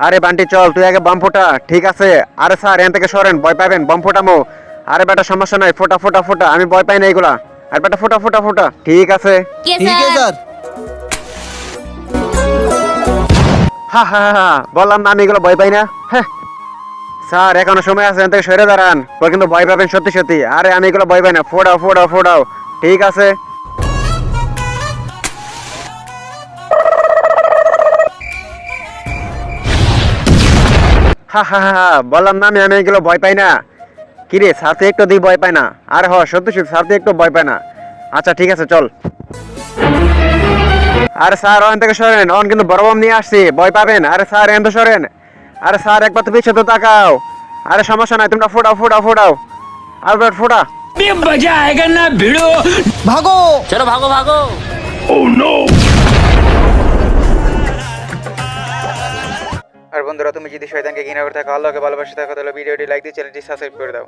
আরে বান্টি চল, তুই আগে বম ফোটা। ঠিক আছে। আরে স্যার এখান থেকে সরেন, ভয় পাবেন, বম ফোটামো। আরে বেটা সমস্যা নাই, ফোটা ফোটা ফোটা, আমি ভয় পাই না এগুলা। আর বেটা ফোটা ফোটা ফোটা। ঠিক আছে। ठीक है सर। হা হা হা হা, বললাম না আমি এগুলো ভয় পাই না। হ্যাঁ স্যার এখনো সময় আছে, এখান থেকে সরে দাঁড়ান, পরে কিন্তু ভয় পাবেন সত্যি সত্যি। আরে আমি এগুলো ভয় পাই না, ফোড়াও ফোড়াও ফোড়াও। ঠিক আছে। হা হা হা হা, বললাম না আমি এগুলো ভয় পাই না। কিরে স্যার তো একটু দিক ভয় পায় না? আরে হ সত্যি সত্যি স্যার তো একটু ভয় পায় না। আচ্ছা ঠিক আছে চল। আরে স্যার ওখান থেকে সরেন, অন কিন্তু বড় বম নিয়ে আসছি, ভয় পাবেন। আরে স্যার এখান থেকে সরেন। আরে স্যার একবার তো পিছিয়ে তো তাকাও। আরে সমস্যা নাই, তোমরা ফোটাও ফোটাও ফোটাও। আর বেটা ফোটা। मजा आएगा ना भिड़ो। भागो। चलो भागो भागो। আর বন্ধুরা, তুমি যদি শয়তানকে ঘৃণা করে থাকো, আল্লাহকে ভালোবাসে থাকো, তাহলে ভিডিওটি লাইক দিয়ে চ্যানেলটি সাবস্ক্রাইব করে দাও।